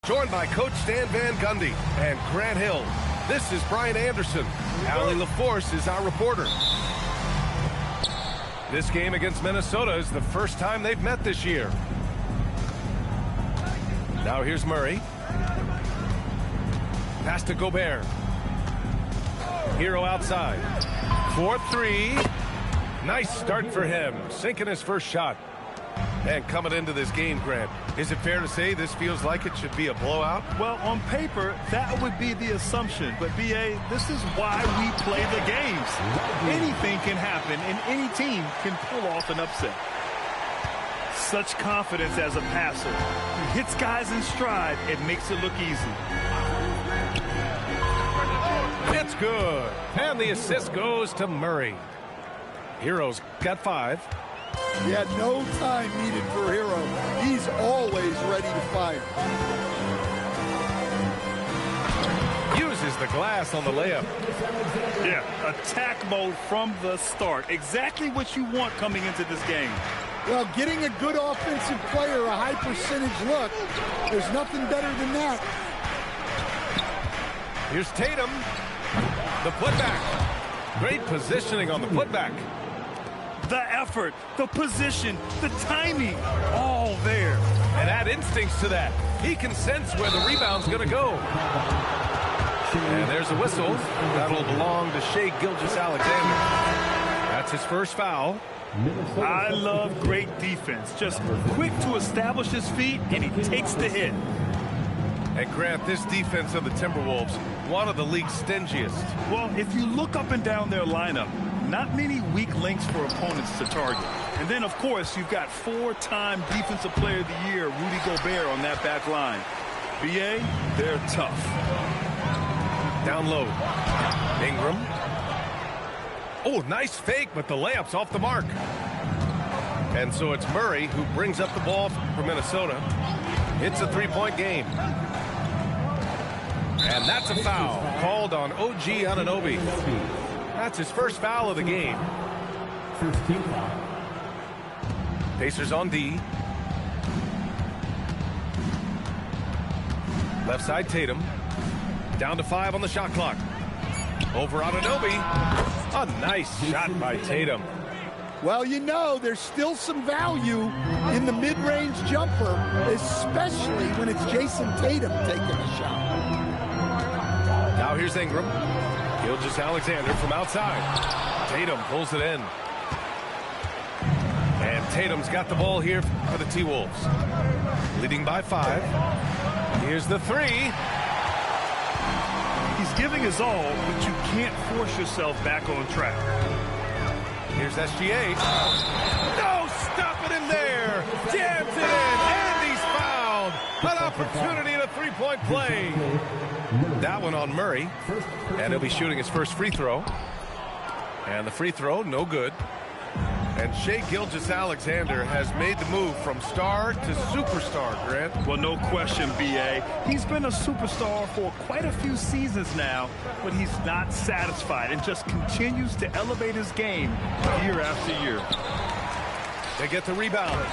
Joined by Coach Stan Van Gundy and Grant Hill. This is Brian Anderson. Allie LaForce is our reporter. This game against Minnesota is the first time they've met this year. Now here's Murray. Pass to Gobert. Hero outside. 4-3. Nice start for him. Sinking his first shot. And coming into this game, Grant, is it fair to say this feels like it should be a blowout? Well, on paper, that would be the assumption. But, B.A., this is why we play the games. Anything can happen, and any team can pull off an upset. Such confidence as a passer. He hits guys in stride. It makes it look easy. It's good. And the assist goes to Murray. Hero's got 5. He had no time needed for Hero. He's always ready to fire. Uses the glass on the layup. Yeah, attack mode from the start. Exactly what you want coming into this game. Well, getting a good offensive player a high percentage look, there's nothing better than that. Here's Tatum. The putback. Great positioning on the putback. The effort, the position, the timing, all there. And add instincts to that. He can sense where the rebound's going to go. And there's a whistle. That'll belong to Shai Gilgeous-Alexander. That's his first foul. I love great defense. Just quick to establish his feet, and he takes the hit. And Grant, this defense of the Timberwolves, one of the league's stingiest. Well, if you look up and down their lineup, not many weak links for opponents to target. And then, of course, you've got 4-time Defensive Player of the Year, Rudy Gobert, on that back line. B.A., they're tough. Down low. Ingram. Oh, nice fake, but the layup's off the mark. And so it's Murray who brings up the ball for Minnesota. It's a 3-point game. And that's a foul called on OG Anunoby. That's his first foul of the game. Pacers on D. Left side Tatum. Down to 5 on the shot clock. Over Anunoby. A nice shot by Tatum. Well, you know, there's still some value in the mid-range jumper, especially when it's Jason Tatum taking a shot. Now here's Ingram. Gilgeous-Alexander from outside. Tatum pulls it in. And Tatum's got the ball here for the T-Wolves. Leading by 5. Here's the 3. He's giving his all, but you can't force yourself back on track. Here's SGA. No, stop it in there. Jams it in, and he's fouled. An opportunity in a 3-point play. That one on Murray, and he'll be shooting his first free throw. And the free throw, no good. And Shai Gilgeous-Alexander has made the move from star to superstar, Grant. Well, no question, B.A. He's been a superstar for quite a few seasons now, but he's not satisfied and just continues to elevate his game year after year. They get the rebound.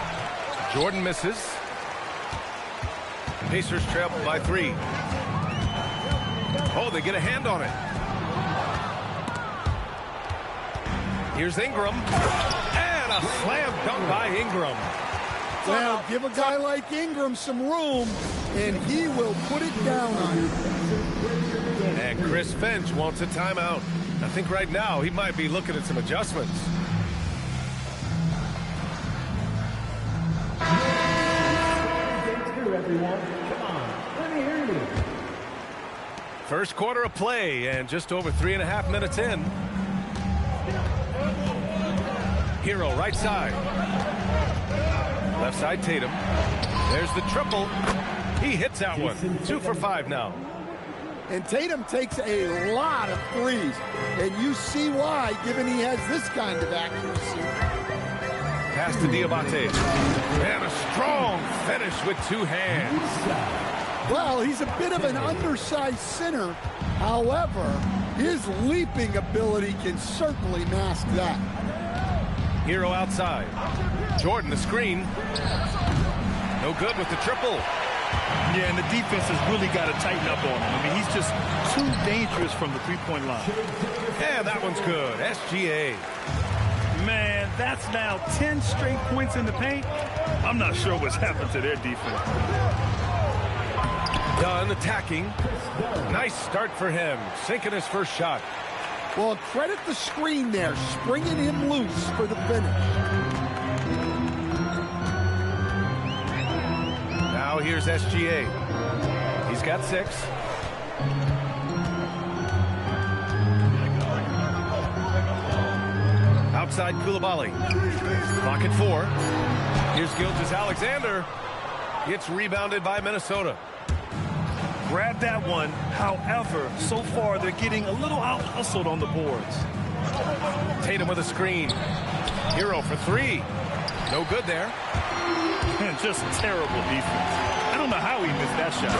Jordan misses. Pacers trail by 3. Oh, they get a hand on it. Here's Ingram. And a slam dunk by Ingram. Well, give a guy like Ingram some room, and he will put it down on you. And Chris Finch wants a timeout. I think right now he might be looking at some adjustments. First quarter of play, and just over 3.5 minutes in. Hero right side. Left side Tatum. There's the triple. He hits that one. 2 for 5 now. And Tatum takes a lot of threes. And you see why, given he has this kind of accuracy. Pass to Diabate. And a strong finish with 2 hands. Well, he's a bit of an undersized center. However, his leaping ability can certainly mask that. Hero outside. Jordan the screen. No good with the triple. Yeah, and the defense has really got to tighten up on him. I mean, he's just too dangerous from the three-point line. And that one's good. SGA. Man, that's now 10 straight points in the paint. I'm not sure what's happened to their defense. Dunn attacking. Nice start for him. Sinking his first shot. Well, credit the screen there, springing him loose for the finish. Now here's SGA. He's got 6. Outside Coulibaly. Clock at 4. Here's Gilgeous-Alexander. Gets rebounded by Minnesota. Grab that one. However, so far they're getting a little out-hustled on the boards. Tatum with a screen. Hero for 3. No good there. Just terrible defense. I don't know how he missed that shot.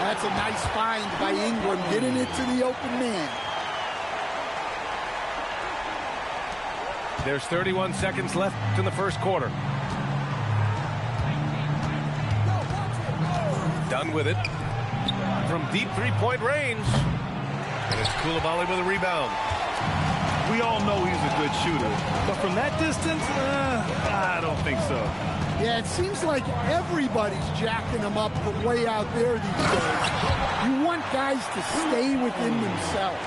That's a nice find by Ingram, getting it to the open man. There's 31 seconds left in the first quarter. Done with it. From deep three-point range. And it's Coulibaly with a rebound. We all know he's a good shooter. But from that distance, I don't think so. Yeah, it seems like everybody's jacking him up from way out there these days. You want guys to stay within themselves.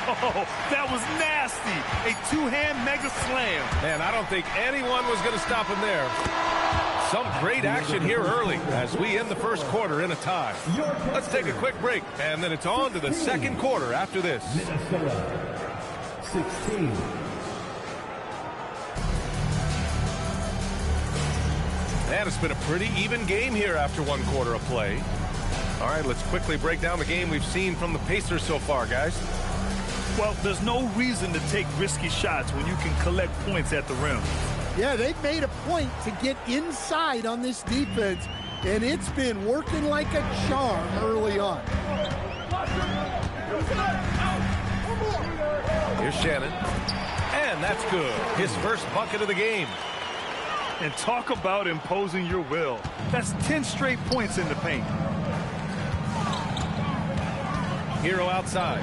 Oh, that was nasty. A two-hand mega slam. Man, I don't think anyone was going to stop him there. Some great action here early as we end the first quarter in a tie. Let's take a quick break, and then it's on to the second quarter after this. Minnesota, 16. And it's been a pretty even game here after one quarter of play. All right, let's quickly break down the game we've seen from the Pacers so far, guys. Well, there's no reason to take risky shots when you can collect points at the rim. Yeah, they've made a point to get inside on this defense, and it's been working like a charm early on. Here's Shannon. And that's good. His first bucket of the game. And talk about imposing your will. That's 10 straight points in the paint. Hero outside.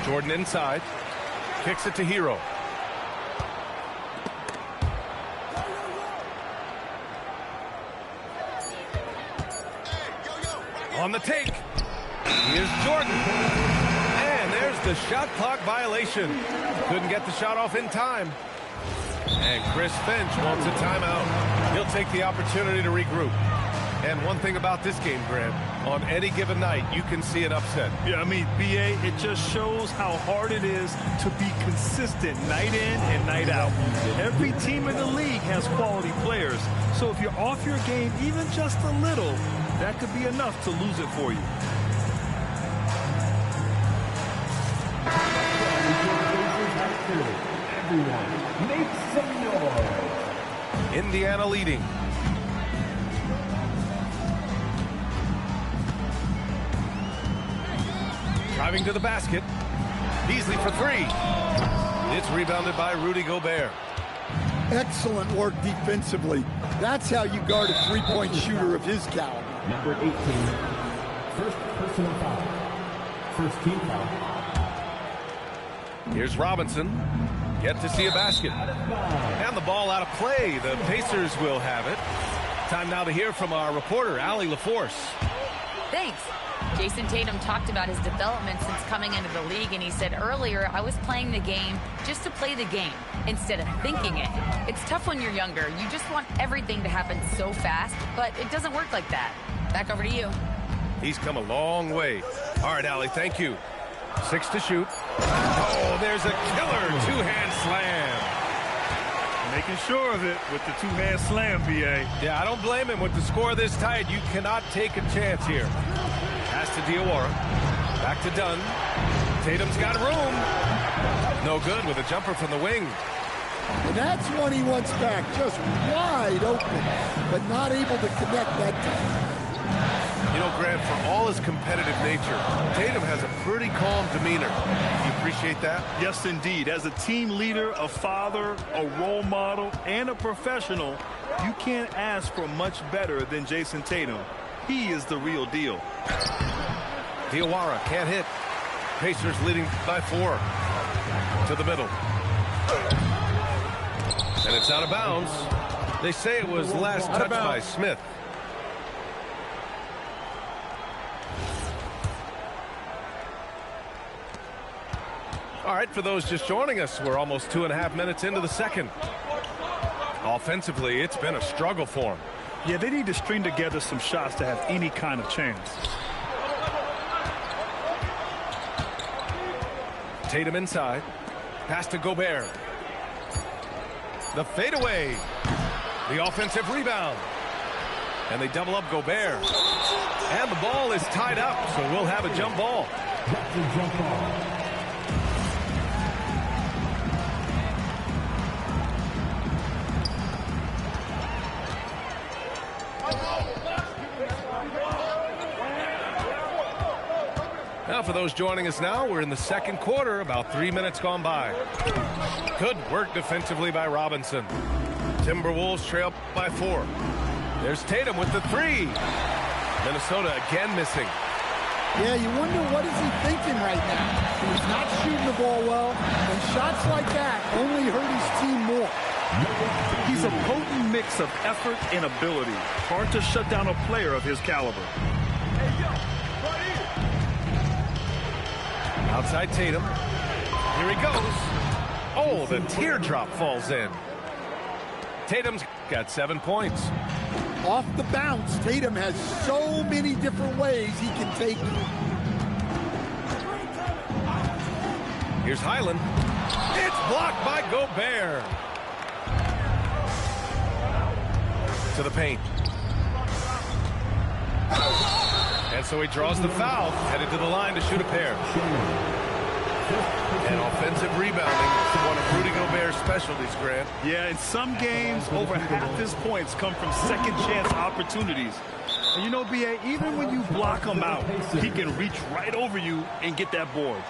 Jordan inside. Kicks it to Hero. On the take. Here's Jordan. And there's the shot clock violation. Couldn't get the shot off in time. And Chris Finch wants a timeout. He'll take the opportunity to regroup. And one thing about this game, Grant, on any given night, you can see an upset. Yeah, I mean, BA, it just shows how hard it is to be consistent night in and night out. Every team in the league has quality players. So if you're off your game even just a little, that could be enough to lose it for you. Everyone, make some noise. Indiana leading. Driving to the basket. Beasley for 3. It's rebounded by Rudy Gobert. Excellent work defensively. That's how you guard a three-point shooter of his caliber. Number 18, first personal foul. First team foul. Here's Robinson. Yet to see a basket. And the ball out of play. The Pacers will have it. Time now to hear from our reporter, Allie LaForce. Thanks. Jason Tatum talked about his development since coming into the league, and he said earlier, I was playing the game just to play the game instead of thinking it. It's tough when you're younger. You just want everything to happen so fast, but it doesn't work like that. Back over to you. He's come a long way. All right, Allie, thank you. 6 to shoot. Oh, there's a killer two-hand slam. Making sure of it with the two-hand slam, BA. Yeah, I don't blame him. With the score this tight, you cannot take a chance here. Pass to Diawara. Back to Dunn. Tatum's got room. No good with a jumper from the wing. And that's one he wants back, just wide open, but not able to connect that time. You know, Grant, for all his competitive nature, Tatum has a pretty calm demeanor. You appreciate that? Yes, indeed. As a team leader, a father, a role model, and a professional, you can't ask for much better than Jason Tatum. He is the real deal. Diawara can't hit. Pacers leading by 4. To the middle. And it's out of bounds. They say it was last touched by Smith. All right, for those just joining us, we're almost 2.5 minutes into the second. Offensively, it's been a struggle for them. Yeah, they need to string together some shots to have any kind of chance. Tatum inside. Pass to Gobert. The fadeaway. The offensive rebound. And they double up Gobert. And the ball is tied up, so we'll have a jump ball. That's a jump ball. Now, for those joining us now, we're in the second quarter, about 3 minutes gone by. Good work defensively by Robinson. Timberwolves trail by 4. There's Tatum with the 3. Minnesota again missing. Yeah, you wonder what is he thinking right now. He's not shooting the ball well, and shots like that only hurt his team more. He's a potent mix of effort and ability. Hard to shut down a player of his caliber. Outside Tatum. Here he goes. Oh, the teardrop falls in. Tatum's got 7 points. Off the bounce, Tatum has so many different ways he can take it. Here's Highland. It's blocked by Gobert. To the paint. And so he draws the foul, headed to the line to shoot a pair. And offensive rebounding, one of Rudy Gobert's specialties, Grant. Yeah, in some games, over half his points come from second-chance opportunities. And you know, B.A., even when you block him out, he can reach right over you and get that board.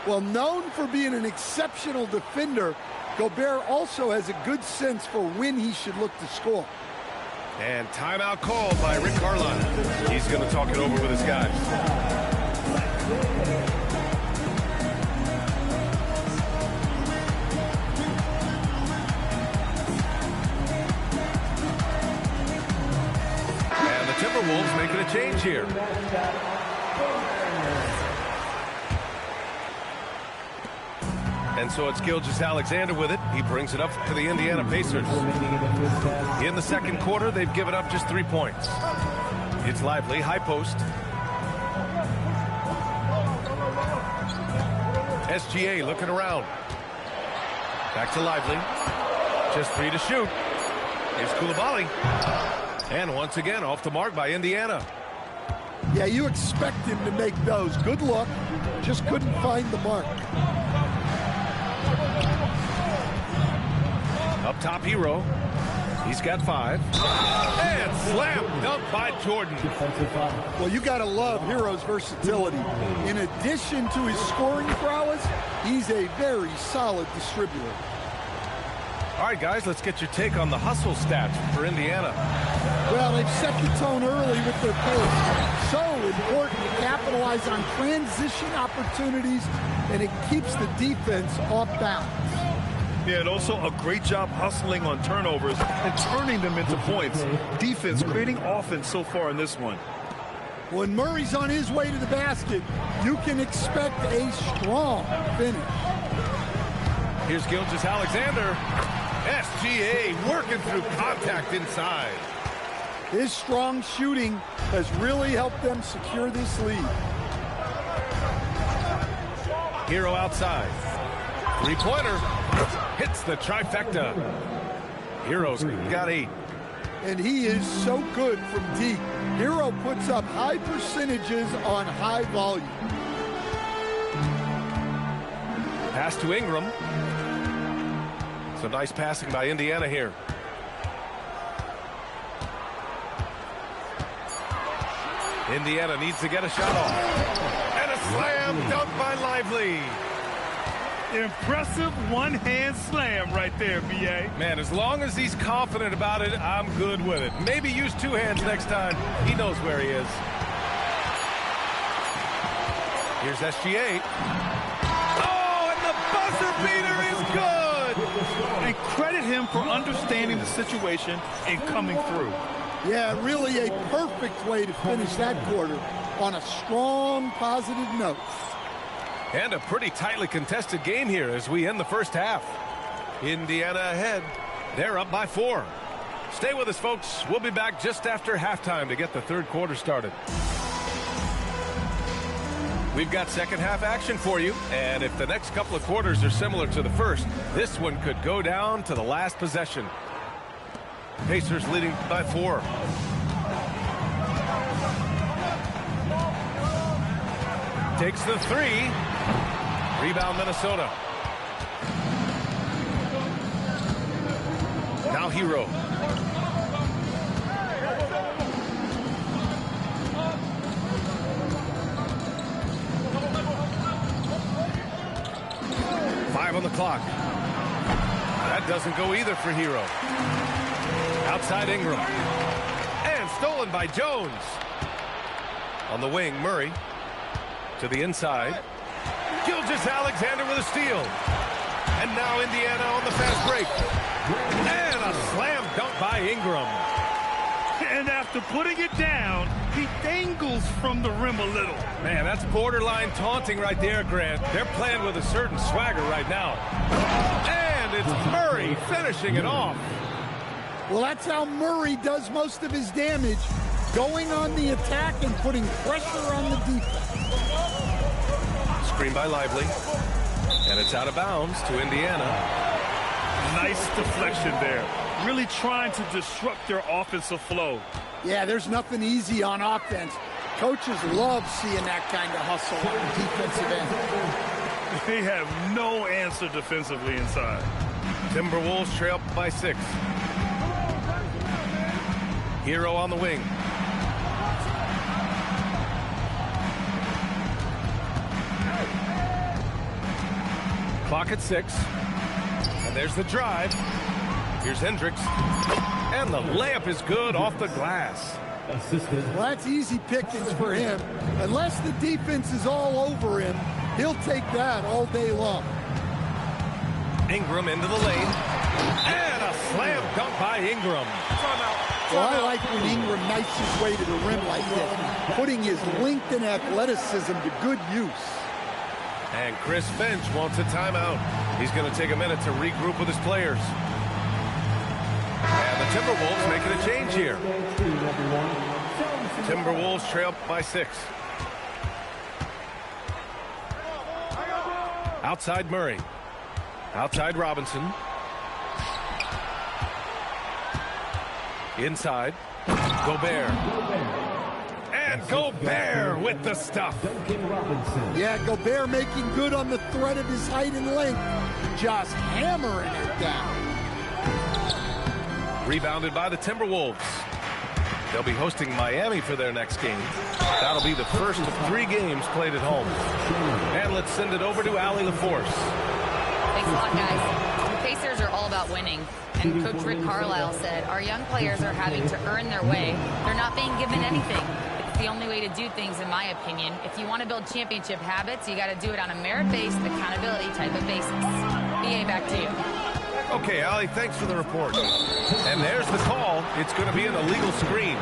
Well, known for being an exceptional defender, Gobert also has a good sense for when he should look to score. And timeout called by Rick Carlisle. He's going to talk it over with his guys. And the Timberwolves making a change here. And so it's Gilgeous-Alexander with it. He brings it up to the Indiana Pacers. In the second quarter, they've given up just 3 points. It's Lively, high post. SGA looking around. Back to Lively. Just 3 to shoot. Here's Coulibaly. And once again, off the mark by Indiana. Yeah, you expect him to make those. Good look. Just couldn't find the mark. Up top, Hero. He's got 5. And slam dunk by Jordan. Well, you got to love Hero's versatility. In addition to his scoring prowess, he's a very solid distributor. All right, guys, let's get your take on the hustle stats for Indiana. Well, they've set the tone early with their pace. So important to capitalize on transition opportunities, and it keeps the defense off balance. Yeah, and also a great job hustling on turnovers and turning them into points. Defense creating offense so far in this one. When Murray's on his way to the basket, you can expect a strong finish. Here's Gilgeous-Alexander. SGA working through contact inside. His strong shooting has really helped them secure this lead. Hero outside. Three-pointer. Hits the trifecta. Hero's got 8. And he is so good from deep. Hero puts up high percentages on high volume. Pass to Ingram. Some nice passing by Indiana here. Indiana needs to get a shot off. And a slam dunk by Lively. Impressive one-hand slam right there, B.A. Man, as long as he's confident about it, I'm good with it. Maybe use two hands next time. He knows where he is. Here's SGA. Oh, and the buzzer beater is good! And credit him for understanding the situation and coming through. Yeah, really a perfect way to finish that quarter on a strong, positive note. And a pretty tightly contested game here as we end the first half. Indiana ahead. They're up by 4. Stay with us, folks. We'll be back just after halftime to get the third quarter started. We've got second half action for you, and if the next couple of quarters are similar to the first, this one could go down to the last possession. Pacers leading by 4. Takes the 3. Rebound Minnesota. Now Hero. On the clock. That doesn't go either for Hero. Outside Ingram. And stolen by Jones. On the wing, Murray. To the inside. Gilgeous-Alexander with a steal. And now Indiana on the fast break. And a slam dunk by Ingram. And after putting it down, he dangles from the rim a little. Man, that's borderline taunting right there, Grant. They're playing with a certain swagger right now. And it's Murray finishing it off. Well, that's how Murray does most of his damage, going on the attack and putting pressure on the defense. Screen by Lively. And it's out of bounds to Indiana. Nice deflection there. Really trying to disrupt their offensive flow. Yeah, there's nothing easy on offense. Coaches love seeing that kind of hustle on the defensive end. They have no answer defensively inside. Timberwolves trail by 6. Hero on the wing. Clock at 6. And there's the drive. Here's Hendricks. And the layup is good off the glass. Well, that's easy pickings for him. Unless the defense is all over him, he'll take that all day long. Ingram into the lane. And a slam dunk by Ingram. Well, I like when Ingram knifes his way to the rim like this, putting his length and athleticism to good use. And Chris Finch wants a timeout. He's going to take a minute to regroup with his players. And the Timberwolves making a change here. Timberwolves trail by 6. Outside Murray. Outside Robinson. Inside. Gobert. And Gobert with the stuff. Yeah, Gobert making good on the threat of his height and length. Just hammering it down. Rebounded by the Timberwolves. They'll be hosting Miami for their next game. That'll be the first of 3 games played at home. And let's send it over to Allie LaForce. Thanks a lot, guys. The Pacers are all about winning. And Coach Rick Carlisle said, our young players are having to earn their way. They're not being given anything. It's the only way to do things, in my opinion. If you want to build championship habits, you got to do it on a merit-based, accountability type of basis. BA, back to you. Okay, Allie, thanks for the report. And there's the call. It's going to be an illegal screen.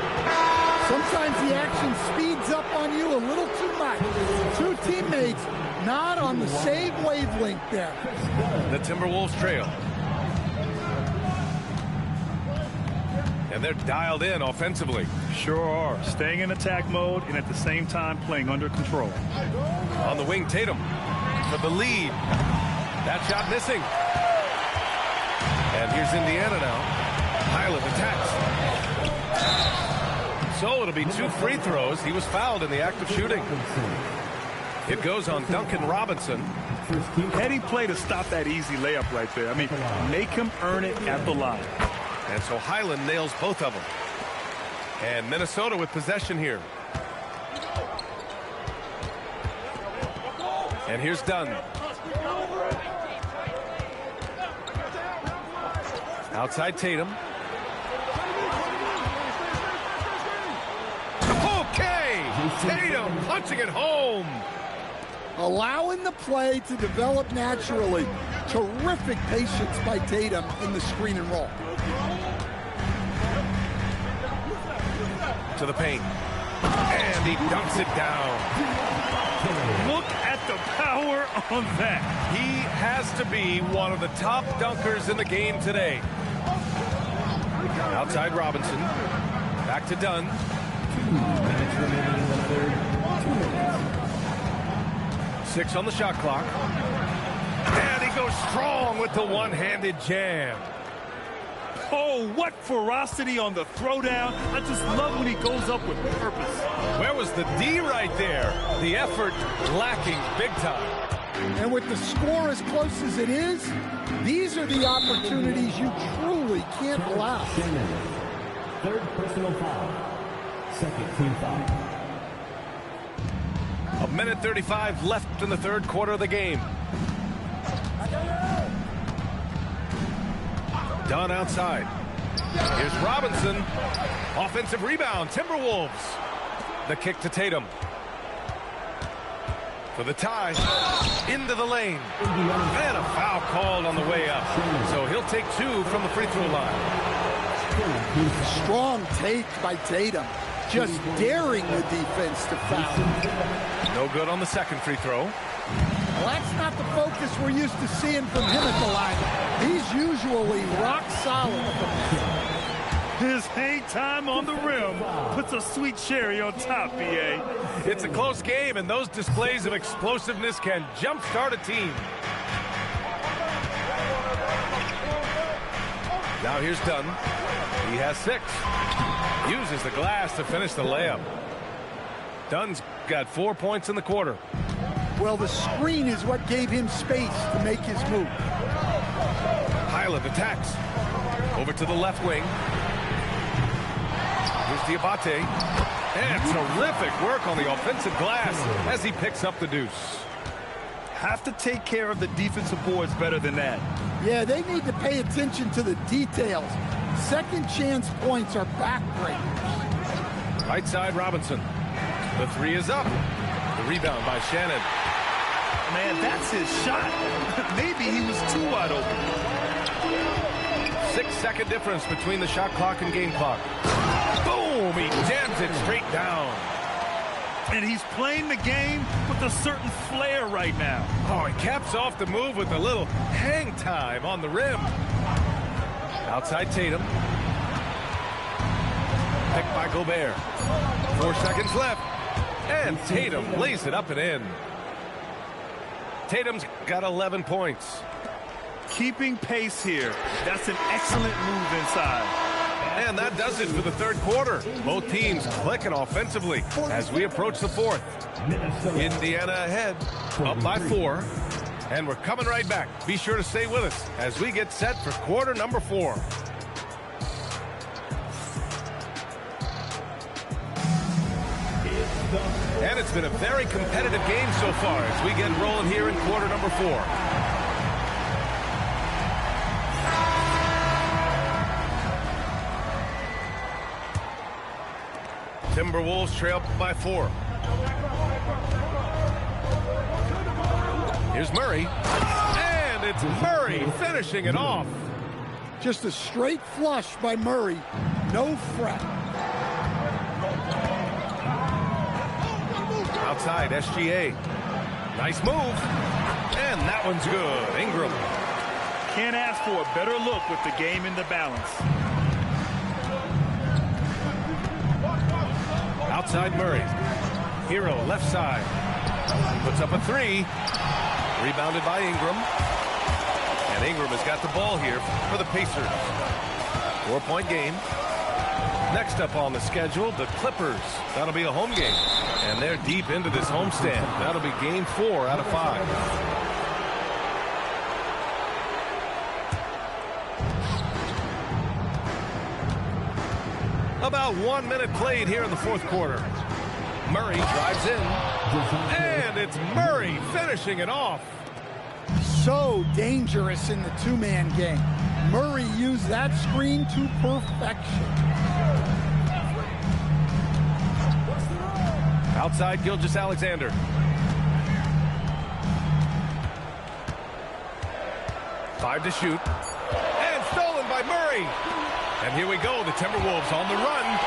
Sometimes the action speeds up on you a little too much. 2 teammates not on the same wavelength there. The Timberwolves trail. And they're dialed in offensively. Sure are. Staying in attack mode and at the same time playing under control. On the wing, Tatum for the lead. That shot missing. And here's Indiana now. Highland attacks. So it'll be 2 free throws. He was fouled in the act of shooting. It goes on Duncan Robinson. Heady play to stop that easy layup right there. I mean, make him earn it at the line. And so Highland nails both of them. And Minnesota with possession here. And here's Dunn. Outside Tatum. Okay! Tatum punching it home. Allowing the play to develop naturally. Terrific patience by Tatum in the screen and roll. To the paint. And he dunks it down. Look at the power on that. He has to be one of the top dunkers in the game today. Outside Robinson. Back to Dunn. 2 minutes remaining in the third. 2 minutes. 6 on the shot clock. And he goes strong with the one-handed jam. Oh, what ferocity on the throwdown. I just love when he goes up with purpose. Where was the D right there? The effort lacking big time. And with the score as close as it is, these are the opportunities you truly can't allow. Shannon. Third personal foul. Second team foul. 1:35 left in the third quarter of the game. Dunn outside. Here's Robinson. Offensive rebound, Timberwolves. The kick to Tatum. For the tie. Into the lane. And a foul called on the way up. So he'll take 2 from the free throw line. Strong take by Tatum. Just daring the defense to foul. No good on the second free throw. Well, that's not the focus we're used to seeing from him at the line. He's usually rock solid. His hang time on the rim puts a sweet cherry on top, B.A. It's a close game, and those displays of explosiveness can jumpstart a team. Now here's Dunn. He has 6. Uses the glass to finish the layup. Dunn's got 4 points in the quarter. Well, the screen is what gave him space to make his move. Highland attacks. Over to the left wing. Here's Diabate. And terrific work on the offensive glass as he picks up the deuce. Have to take care of the defensive boards better than that. Yeah, they need to pay attention to the details. Second chance points are backbreakers. Right side Robinson. The 3 is up. The rebound by Shannon. Man, that's his shot. Maybe he was too wide open. 6-second difference between the shot clock and game clock. Boom! He jams it straight down. And he's playing the game with a certain flair right now. Oh, he caps off the move with a little hang time on the rim. Outside Tatum. Picked by Gobert. 4 seconds left. And Tatum lays it up and in. Tatum's got 11 points. Keeping pace here. That's an excellent move inside. And that does it for the third quarter. Both teams clicking offensively as we approach the fourth. Indiana ahead, up by 4. And we're coming right back. Be sure to stay with us as we get set for quarter number 4. And it's been a very competitive game so far as we get rolling here in quarter number 4. Timberwolves trail by 4. Here's Murray. And it's Murray finishing it off. Just a straight flush by Murray. No fret. Outside, SGA. Nice move. And that one's good. Ingram. Can't ask for a better look with the game in the balance. Outside Murray. Hero left side. Puts up a 3. Rebounded by Ingram. And Ingram has got the ball here for the Pacers. 4-point game. Next up on the schedule, the Clippers. That'll be a home game. And they're deep into this homestand. That'll be game 4 out of 5. About 1 minute played here in the fourth quarter. Murray drives in. And it's Murray finishing it off. So dangerous in the two-man game. Murray used that screen to perfection. Outside Gilgeous-Alexander. Five to shoot. And stolen by Murray. And here we go. The Timberwolves on the run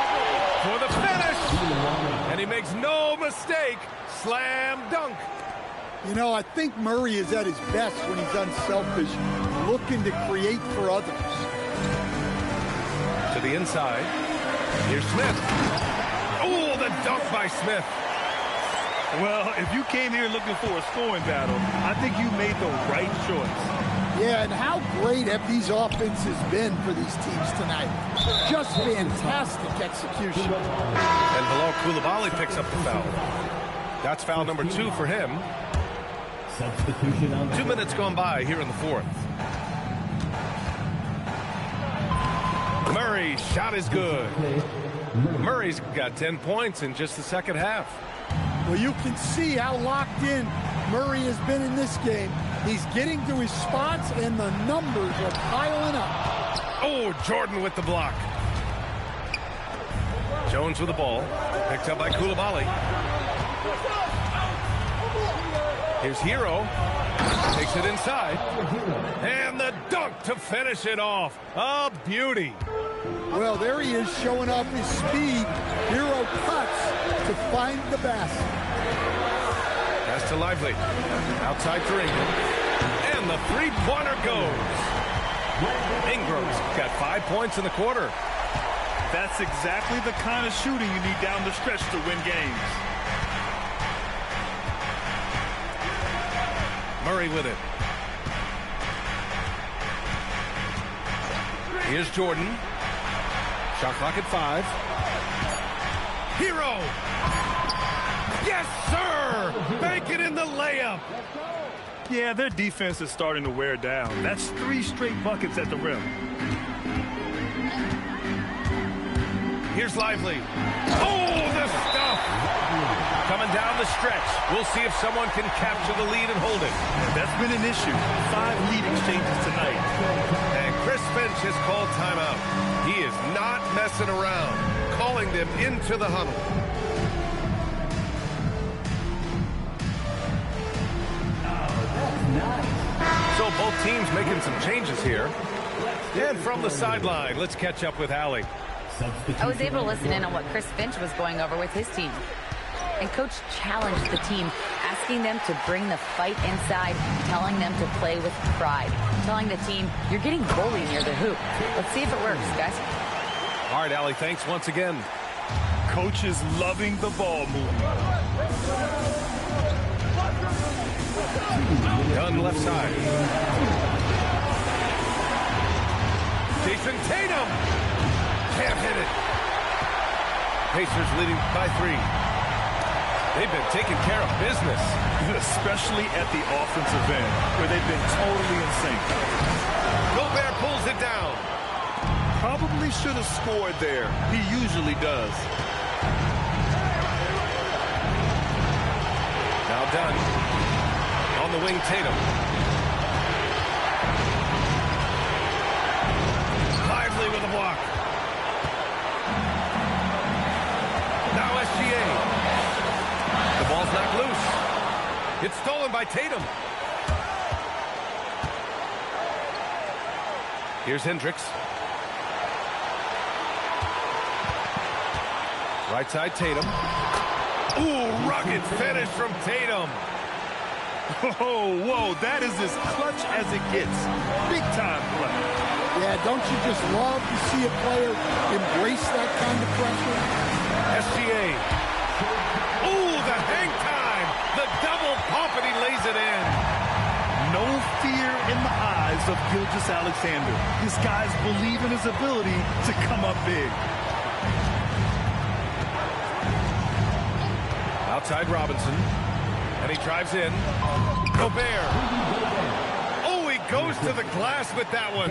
for the finish. And he makes no mistake. Slam dunk. You know, I think Murray is at his best when he's unselfish, looking to create for others. To the inside. Here's Smith. Oh, the dunk by Smith. Well, if you came here looking for a scoring battle, I think you made the right choice. Yeah, and how great have these offenses been for these teams tonight? Just fantastic execution. And Bilal Coulibaly picks up the foul. That's foul number 2 for him. Substitution on 2 minutes gone by here in the fourth. Murray's shot is good. Murray's got 10 points in just the second half. Well, you can see how locked in Murray has been in this game. He's getting to his spots, and the numbers are piling up. Oh, Jordan with the block. Jones with the ball. Picked up by Coulibaly. Here's Hero. Takes it inside. And the dunk to finish it off. A beauty. Well, there he is showing off his speed. Hero cuts to find the basket. Pass to Lively. Outside for Ingram. And the three-pointer goes. Ingram's got 5 points in the quarter. That's exactly the kind of shooting you need down the stretch to win games. Murray with it. Here's Jordan. Shot clock at 5. Hero! Yes, sir! Bank it in the layup! Yeah, their defense is starting to wear down. That's 3 straight buckets at the rim. Here's Lively. Oh, the stuff! Coming down the stretch. We'll see if someone can capture the lead and hold it. That's been an issue. 5 lead exchanges tonight. And Chris Finch has called timeout. He is not messing around, calling them into the huddle. So both teams making some changes here. And from the sideline, let's catch up with Allie. I was able to listen in on what Chris Finch was going over with his team. And Coach challenged the team, asking them to bring the fight inside, telling them to play with pride, telling the team, you're getting bullied near the hoop. Let's see if it works, guys. All right, Allie, thanks once again. Coach is loving the ball movement. Dunn left side. Jason Tatum. Can't hit it. Pacers leading by 3. They've been taking care of business. Especially at the offensive end, where they've been totally in sync. Gobert pulls it down. Probably should have scored there. He usually does. Now Dunn. On the wing, Tatum. Lively with a block. Now SGA. The ball's knocked loose. It's stolen by Tatum. Here's Hendricks. Right side, Tatum. Ooh, rugged finish from Tatum. Oh, whoa, that is as clutch as it gets. Big time play. Yeah, don't you just love to see a player embrace that kind of pressure? SGA. Ooh, the hang time. The double pump, and he lays it in. No fear in the eyes of Gilgeous-Alexander. This guy's believe in his ability to come up big. Outside Robinson. And he drives in. Gobert. Oh, he goes to the glass with that one.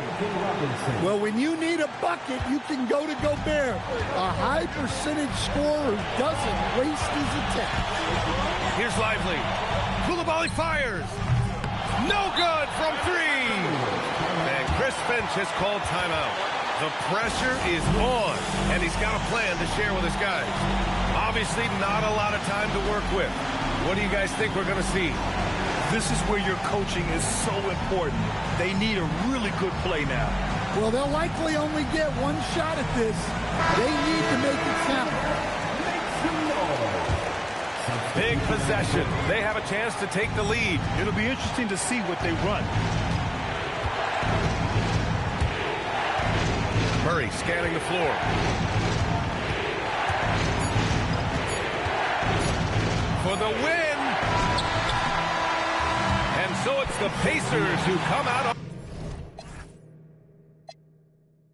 Well, when you need a bucket, you can go to Gobert, a high percentage scorer who doesn't waste his attempts. Here's Lively. Coulibaly fires. No good from three. And Chris Finch has called timeout. The pressure is on, and he's got a plan to share with his guys. Obviously, not a lot of time to work with. What do you guys think we're going to see? This is where your coaching is so important. They need a really good play now. Well, they'll likely only get one shot at this. They need to make it count. Big possession. They have a chance to take the lead. It'll be interesting to see what they run. Murray scanning the floor. For the win. And so it's the Pacers who come out on